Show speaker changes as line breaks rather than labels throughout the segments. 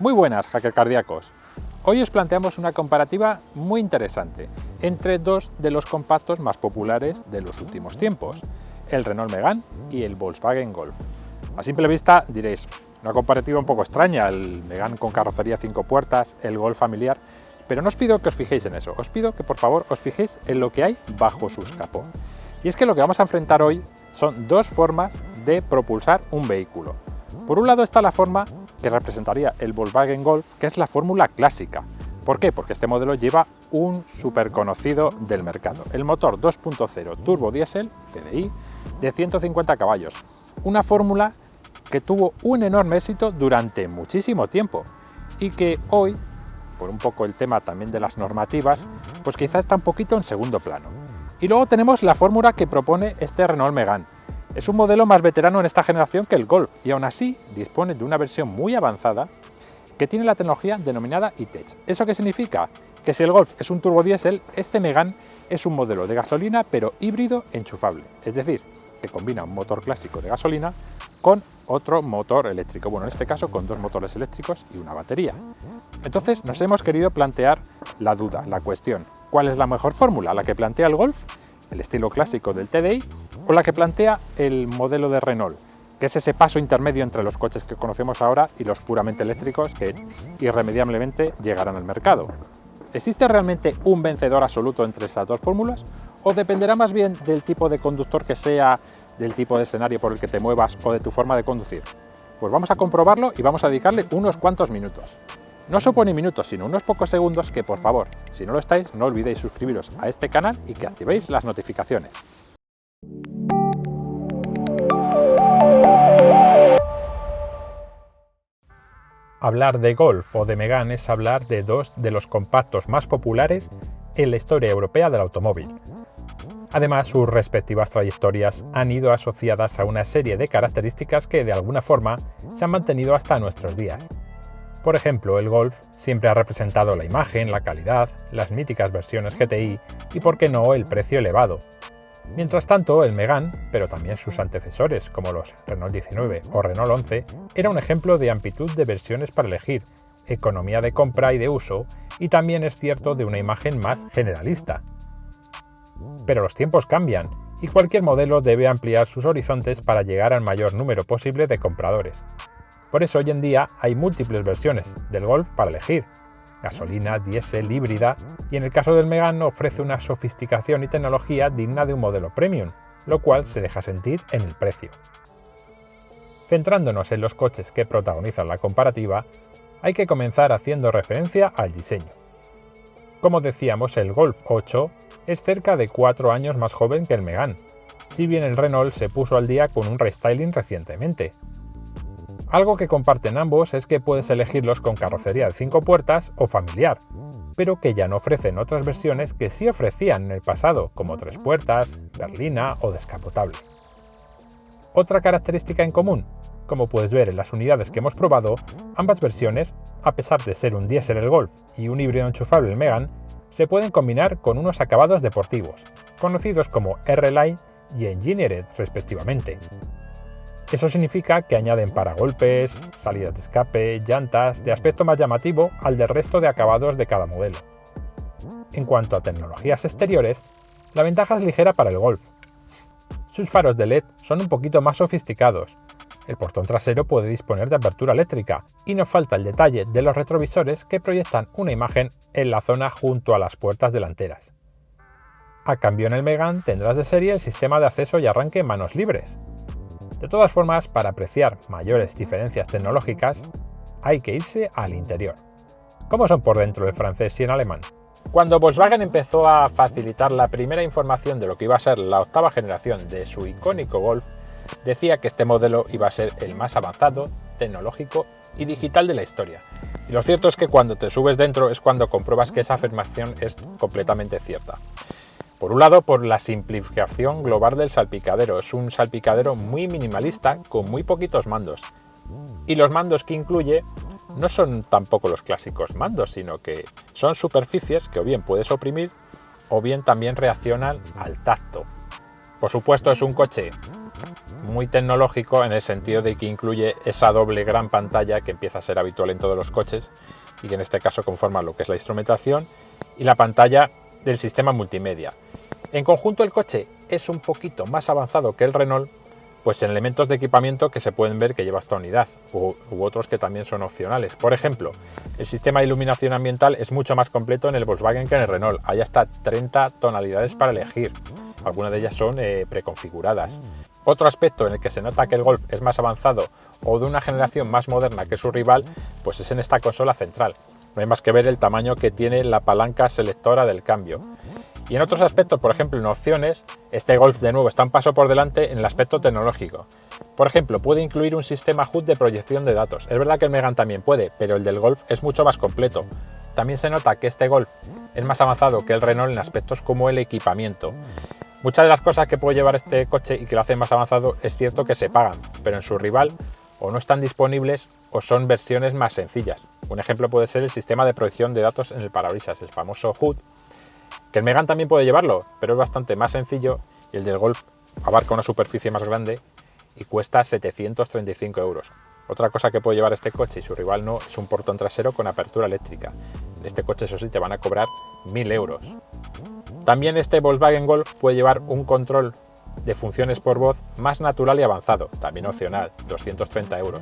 Muy buenas, hacker cardíacos. Hoy os planteamos una comparativa muy interesante entre dos de los compactos más populares de los últimos tiempos, el Renault Megane y el Volkswagen Golf. A simple vista diréis, una comparativa un poco extraña, el Megane con carrocería 5 puertas, el Golf familiar, pero no os pido que os fijéis en eso, os pido que por favor os fijéis en lo que hay bajo sus capó. Y es que lo que vamos a enfrentar hoy son dos formas de propulsar un vehículo. Por un lado está la forma que representaría el Volkswagen Golf, que es la fórmula clásica. ¿Por qué? Porque este modelo lleva un súper conocido del mercado, el motor 2.0 turbo diésel TDI de 150 caballos. Una fórmula que tuvo un enorme éxito durante muchísimo tiempo y que hoy, por un poco el tema también de las normativas, pues quizá está un poquito en segundo plano. Y luego tenemos la fórmula que propone este Renault Megane. Es un modelo más veterano en esta generación que el Golf y aún así dispone de una versión muy avanzada que tiene la tecnología denominada E-Tech. ¿Eso qué significa? Que si el Golf es un turbodiesel, este Megane es un modelo de gasolina pero híbrido enchufable. Es decir, que combina un motor clásico de gasolina con otro motor eléctrico. Bueno, en este caso con dos motores eléctricos y una batería. Entonces nos hemos querido plantear la duda, la cuestión. ¿Cuál es la mejor fórmula? ¿La que plantea el Golf, el estilo clásico del TDI, o la que plantea el modelo de Renault, que es ese paso intermedio entre los coches que conocemos ahora y los puramente eléctricos que irremediablemente llegarán al mercado? ¿Existe realmente un vencedor absoluto entre esas dos fórmulas? ¿O dependerá más bien del tipo de conductor que sea, del tipo de escenario por el que te muevas o de tu forma de conducir? Pues vamos a comprobarlo y vamos a dedicarle unos cuantos minutos. No supone minutos, sino unos pocos segundos que, por favor, si no lo estáis, no olvidéis suscribiros a este canal y que activéis las notificaciones. Hablar de Golf o de Megane es hablar de dos de los compactos más populares en la historia europea del automóvil. Además, sus respectivas trayectorias han ido asociadas a una serie de características que de alguna forma se han mantenido hasta nuestros días. Por ejemplo, el Golf siempre ha representado la imagen, la calidad, las míticas versiones GTI y, por qué no, el precio elevado. Mientras tanto, el Megane, pero también sus antecesores como los Renault 19 o Renault 11, era un ejemplo de amplitud de versiones para elegir, economía de compra y de uso, y también es cierto de una imagen más generalista. Pero los tiempos cambian, y cualquier modelo debe ampliar sus horizontes para llegar al mayor número posible de compradores. Por eso hoy en día hay múltiples versiones del Golf para elegir, gasolina, diésel, híbrida, y en el caso del Megane ofrece una sofisticación y tecnología digna de un modelo premium, lo cual se deja sentir en el precio. Centrándonos en los coches que protagonizan la comparativa, hay que comenzar haciendo referencia al diseño. Como decíamos, el Golf 8 es cerca de 4 años más joven que el Megane, si bien el Renault se puso al día con un restyling recientemente. Algo que comparten ambos es que puedes elegirlos con carrocería de 5 puertas o familiar, pero que ya no ofrecen otras versiones que sí ofrecían en el pasado, como 3 puertas, berlina o descapotable. Otra característica en común, como puedes ver en las unidades que hemos probado, ambas versiones, a pesar de ser un diésel el Golf y un híbrido enchufable el Megane, se pueden combinar con unos acabados deportivos, conocidos como R-Line y Engineered respectivamente. Eso significa que añaden paragolpes, salidas de escape, llantas, de aspecto más llamativo al del resto de acabados de cada modelo. En cuanto a tecnologías exteriores, la ventaja es ligera para el Golf. Sus faros de LED son un poquito más sofisticados, el portón trasero puede disponer de apertura eléctrica y nos falta el detalle de los retrovisores que proyectan una imagen en la zona junto a las puertas delanteras. A cambio en el Megane tendrás de serie el sistema de acceso y arranque manos libres. De todas formas, para apreciar mayores diferencias tecnológicas, hay que irse al interior. ¿Cómo son por dentro el francés y el alemán? Cuando Volkswagen empezó a facilitar la primera información de lo que iba a ser la octava generación de su icónico Golf, decía que este modelo iba a ser el más avanzado, tecnológico y digital de la historia. Y lo cierto es que cuando te subes dentro es cuando compruebas que esa afirmación es completamente cierta. Por un lado, por la simplificación global del salpicadero. Es un salpicadero muy minimalista con muy poquitos mandos. Y los mandos que incluye no son tampoco los clásicos mandos, sino que son superficies que o bien puedes oprimir o bien también reaccionan al tacto. Por supuesto, es un coche muy tecnológico en el sentido de que incluye esa doble gran pantalla que empieza a ser habitual en todos los coches y que en este caso conforma lo que es la instrumentación y la pantalla del sistema multimedia. En conjunto el coche es un poquito más avanzado que el Renault, pues en elementos de equipamiento que se pueden ver que lleva esta unidad u otros que también son opcionales. Por ejemplo, el sistema de iluminación ambiental es mucho más completo en el Volkswagen que en el Renault. Hay hasta 30 tonalidades para elegir. Algunas de ellas son preconfiguradas. Otro aspecto en el que se nota que el Golf es más avanzado o de una generación más moderna que su rival, pues es en esta consola central. No hay más que ver el tamaño que tiene la palanca selectora del cambio. Y en otros aspectos, por ejemplo en opciones, este Golf de nuevo está un paso por delante en el aspecto tecnológico. Por ejemplo, puede incluir un sistema HUD de proyección de datos. Es verdad que el Megane también puede, pero el del Golf es mucho más completo. También se nota que este Golf es más avanzado que el Renault en aspectos como el equipamiento. Muchas de las cosas que puede llevar este coche y que lo hacen más avanzado es cierto que se pagan, pero en su rival o no están disponibles o son versiones más sencillas. Un ejemplo puede ser el sistema de proyección de datos en el parabrisas, el famoso HUD, que el Megane también puede llevarlo, pero es bastante más sencillo y el del Golf abarca una superficie más grande y cuesta 735 euros. Otra cosa que puede llevar este coche y su rival no es un portón trasero con apertura eléctrica. En este coche, eso sí, te van a cobrar 1000 euros. También este Volkswagen Golf puede llevar un control de funciones por voz más natural y avanzado, también opcional, 230 euros.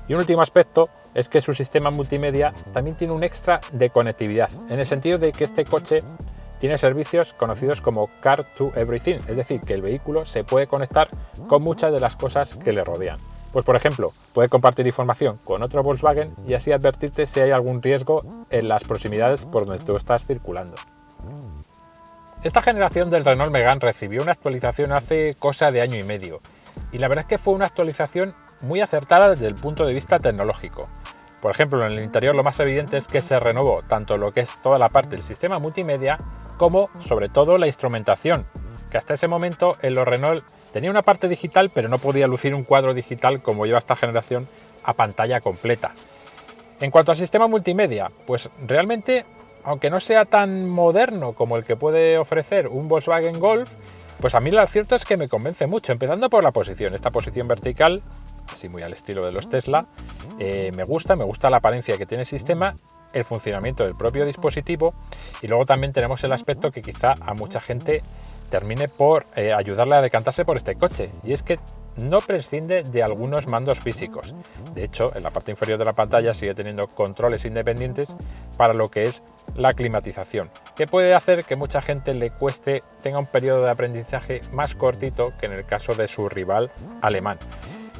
Y un último aspecto es que su sistema multimedia también tiene un extra de conectividad, en el sentido de que este coche tiene servicios conocidos como Car to Everything, es decir, que el vehículo se puede conectar con muchas de las cosas que le rodean. Pues por ejemplo, puede compartir información con otro Volkswagen y así advertirte si hay algún riesgo en las proximidades por donde tú estás circulando. Esta generación del Renault Megane recibió una actualización hace cosa de año y medio y la verdad es que fue una actualización muy acertada desde el punto de vista tecnológico. Por ejemplo, en el interior lo más evidente es que se renovó tanto lo que es toda la parte del sistema multimedia como, sobre todo, la instrumentación, que hasta ese momento en los Renault tenía una parte digital, pero no podía lucir un cuadro digital como lleva esta generación a pantalla completa. En cuanto al sistema multimedia, pues realmente, aunque no sea tan moderno como el que puede ofrecer un Volkswagen Golf, pues a mí lo cierto es que me convence mucho, empezando por la posición. Esta posición vertical, así muy al estilo de los Tesla, me gusta la apariencia que tiene el sistema, el funcionamiento del propio dispositivo y luego también tenemos el aspecto que quizá a mucha gente termine por ayudarle a decantarse por este coche, y es que no prescinde de algunos mandos físicos. De hecho, en la parte inferior de la pantalla sigue teniendo controles independientes para lo que es la climatización, que puede hacer que mucha gente tenga un periodo de aprendizaje más cortito que en el caso de su rival alemán.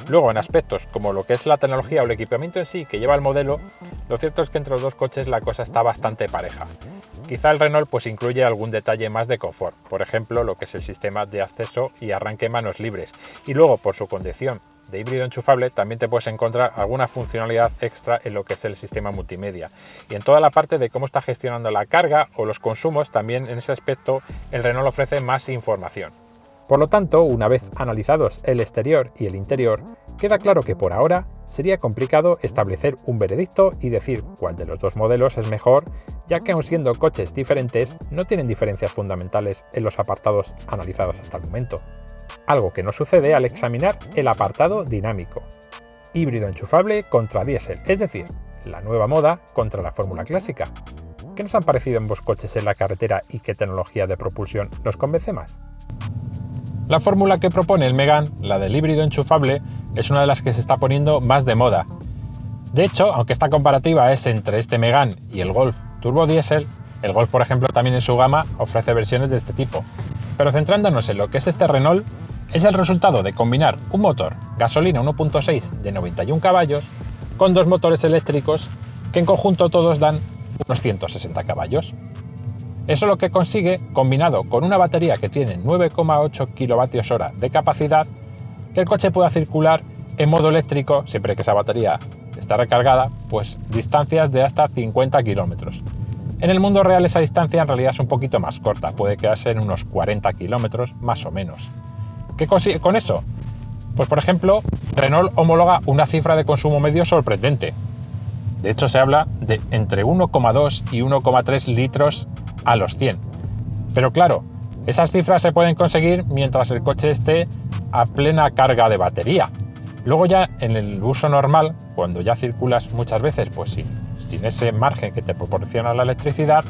Luego, en aspectos como lo que es la tecnología o el equipamiento en sí que lleva el modelo, lo cierto es que entre los dos coches la cosa está bastante pareja. Quizá el Renault pues incluye algún detalle más de confort, por ejemplo lo que es el sistema de acceso y arranque manos libres, y luego por su condición de híbrido enchufable también te puedes encontrar alguna funcionalidad extra en lo que es el sistema multimedia, y en toda la parte de cómo está gestionando la carga o los consumos también en ese aspecto el Renault ofrece más información. Por lo tanto, una vez analizados el exterior y el interior, queda claro que por ahora sería complicado establecer un veredicto y decir cuál de los dos modelos es mejor, ya que aun siendo coches diferentes, no tienen diferencias fundamentales en los apartados analizados hasta el momento. Algo que no sucede al examinar el apartado dinámico. Híbrido enchufable contra diésel, es decir, la nueva moda contra la fórmula clásica. ¿Qué nos han parecido ambos coches en la carretera y qué tecnología de propulsión nos convence más? La fórmula que propone el Megane, la del híbrido enchufable, es una de las que se está poniendo más de moda. De hecho, aunque esta comparativa es entre este Megane y el Golf Turbo Diesel, el Golf, por ejemplo, también en su gama ofrece versiones de este tipo. Pero centrándonos en lo que es este Renault, es el resultado de combinar un motor gasolina 1.6 de 91 caballos con dos motores eléctricos que en conjunto todos dan unos 160 caballos. Eso es lo que consigue, combinado con una batería que tiene 9,8 kWh de capacidad, que el coche pueda circular en modo eléctrico, siempre que esa batería está recargada, pues distancias de hasta 50 kilómetros. En el mundo real esa distancia en realidad es un poquito más corta, puede quedarse en unos 40 kilómetros más o menos. ¿Qué consigue con eso? Pues por ejemplo, Renault homologa una cifra de consumo medio sorprendente. De hecho se habla de entre 1,2 y 1,3 litros a los 100. Pero claro, esas cifras se pueden conseguir mientras el coche esté a plena carga de batería. Luego ya en el uso normal, cuando ya circulas muchas veces pues sin ese margen que te proporciona la electricidad,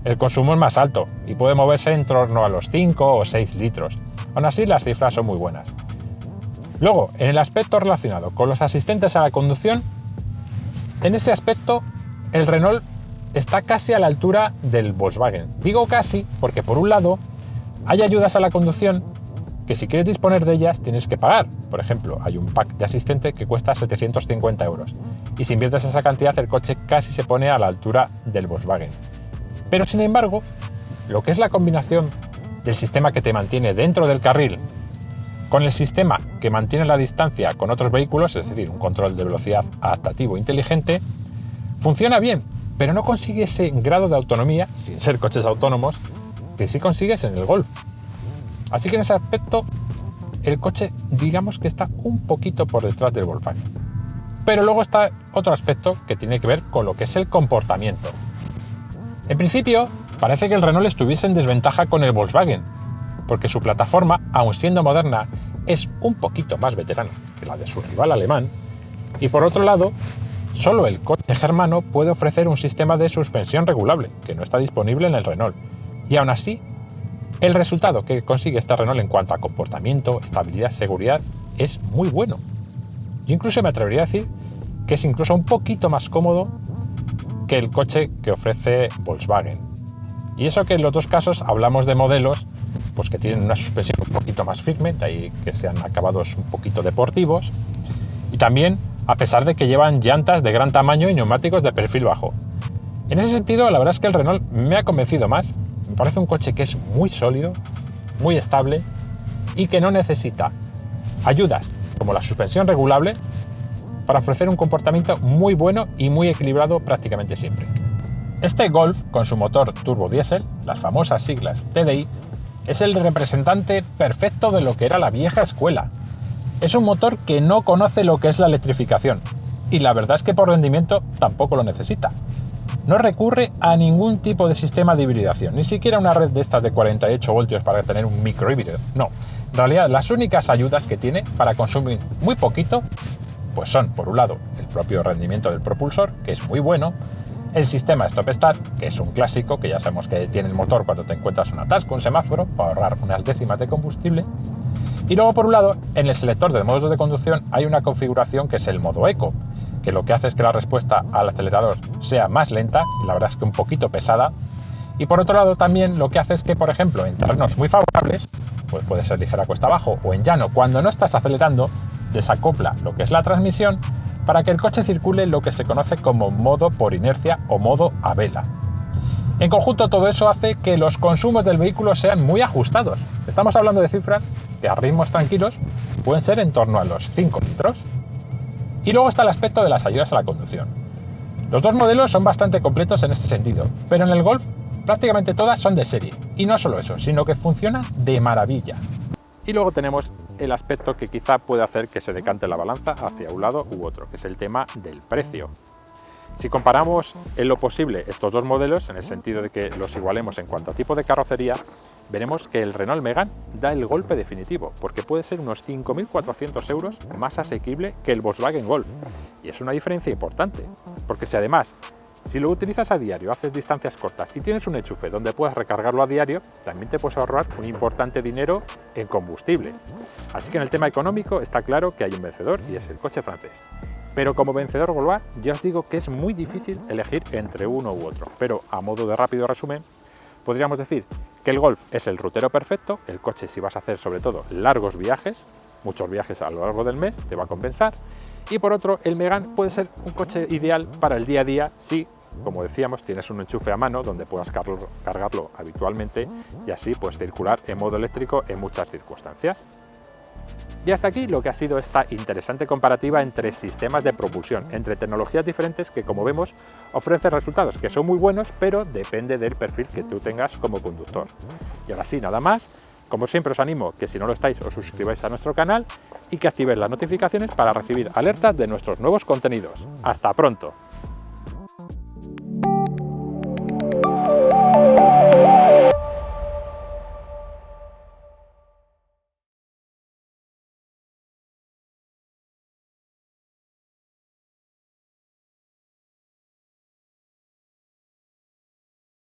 el consumo es más alto y puede moverse en torno a los 5 o 6 litros. Aún así, las cifras son muy buenas. Luego, en el aspecto relacionado con los asistentes a la conducción, en ese aspecto el Renault está casi a la altura del Volkswagen. Digo casi porque, por un lado, hay ayudas a la conducción que si quieres disponer de ellas tienes que pagar. Por ejemplo, hay un pack de asistente que cuesta 750 euros y si inviertes esa cantidad el coche casi se pone a la altura del Volkswagen. Pero sin embargo, lo que es la combinación del sistema que te mantiene dentro del carril con el sistema que mantiene la distancia con otros vehículos, es decir, un control de velocidad adaptativo inteligente, funciona bien, pero no consigue ese grado de autonomía, sin ser coches autónomos, que sí consigues en el Golf. Así que en ese aspecto el coche digamos que está un poquito por detrás del Volkswagen. Pero luego está otro aspecto que tiene que ver con lo que es el comportamiento. En principio parece que el Renault estuviese en desventaja con el Volkswagen, porque su plataforma, aun siendo moderna, es un poquito más veterana que la de su rival alemán, y por otro lado, solo el coche germano puede ofrecer un sistema de suspensión regulable, que no está disponible en el Renault, y aún así, el resultado que consigue este Renault en cuanto a comportamiento, estabilidad, seguridad, es muy bueno. Yo incluso me atrevería a decir que es incluso un poquito más cómodo que el coche que ofrece Volkswagen. Y eso que en los dos casos hablamos de modelos pues que tienen una suspensión un poquito más firme, de ahí que sean acabados un poquito deportivos, y también a pesar de que llevan llantas de gran tamaño y neumáticos de perfil bajo. En ese sentido, la verdad es que el Renault me ha convencido más. Me parece un coche que es muy sólido, muy estable y que no necesita ayudas como la suspensión regulable para ofrecer un comportamiento muy bueno y muy equilibrado prácticamente siempre. Este Golf, con su motor turbo diésel, las famosas siglas TDI, es el representante perfecto de lo que era la vieja escuela. Es un motor que no conoce lo que es la electrificación y la verdad es que por rendimiento tampoco lo necesita. No recurre a ningún tipo de sistema de hibridación, ni siquiera una red de estas de 48 voltios para tener un microhíbrido. No, en realidad las únicas ayudas que tiene para consumir muy poquito pues son, por un lado, el propio rendimiento del propulsor, que es muy bueno, el sistema Stop-Start, que es un clásico, que ya sabemos que tiene el motor cuando te encuentras un atasco, un semáforo, para ahorrar unas décimas de combustible. Y luego, por un lado, en el selector de modos de conducción hay una configuración que es el modo Eco, que lo que hace es que la respuesta al acelerador sea más lenta, y la verdad es que un poquito pesada. Y por otro lado, también lo que hace es que, por ejemplo, en terrenos muy favorables, pues puede ser ligera cuesta abajo o en llano, cuando no estás acelerando, desacopla lo que es la transmisión para que el coche circule lo que se conoce como modo por inercia o modo a vela. En conjunto, todo eso hace que los consumos del vehículo sean muy ajustados. Estamos hablando de cifras que a ritmos tranquilos pueden ser en torno a los 5 litros. Y luego está el aspecto de las ayudas a la conducción. Los dos modelos son bastante completos en este sentido, pero en el Golf prácticamente todas son de serie. Y no solo eso, sino que funcionan de maravilla. Y luego tenemos el aspecto que quizá puede hacer que se decante la balanza hacia un lado u otro, que es el tema del precio. Si comparamos en lo posible estos dos modelos, en el sentido de que los igualemos en cuanto a tipo de carrocería, veremos que el Renault Megane da el golpe definitivo, porque puede ser unos 5.400 euros más asequible que el Volkswagen Golf. Y es una diferencia importante, porque si además, si lo utilizas a diario, haces distancias cortas y tienes un enchufe donde puedas recargarlo a diario, también te puedes ahorrar un importante dinero en combustible. Así que en el tema económico está claro que hay un vencedor y es el coche francés. Pero como vencedor global, ya os digo que es muy difícil elegir entre uno u otro. Pero a modo de rápido resumen, podríamos decir que el Golf es el rutero perfecto, el coche si vas a hacer sobre todo largos viajes, muchos viajes a lo largo del mes, te va a compensar. Y por otro, el Megane puede ser un coche ideal para el día a día si, como decíamos, tienes un enchufe a mano donde puedas cargarlo habitualmente y así pues circular en modo eléctrico en muchas circunstancias. Y hasta aquí lo que ha sido esta interesante comparativa entre sistemas de propulsión, entre tecnologías diferentes que, como vemos, ofrecen resultados que son muy buenos, pero depende del perfil que tú tengas como conductor. Y ahora sí, nada más. Como siempre os animo que si no lo estáis os suscribáis a nuestro canal y que activéis las notificaciones para recibir alertas de nuestros nuevos contenidos. ¡Hasta pronto!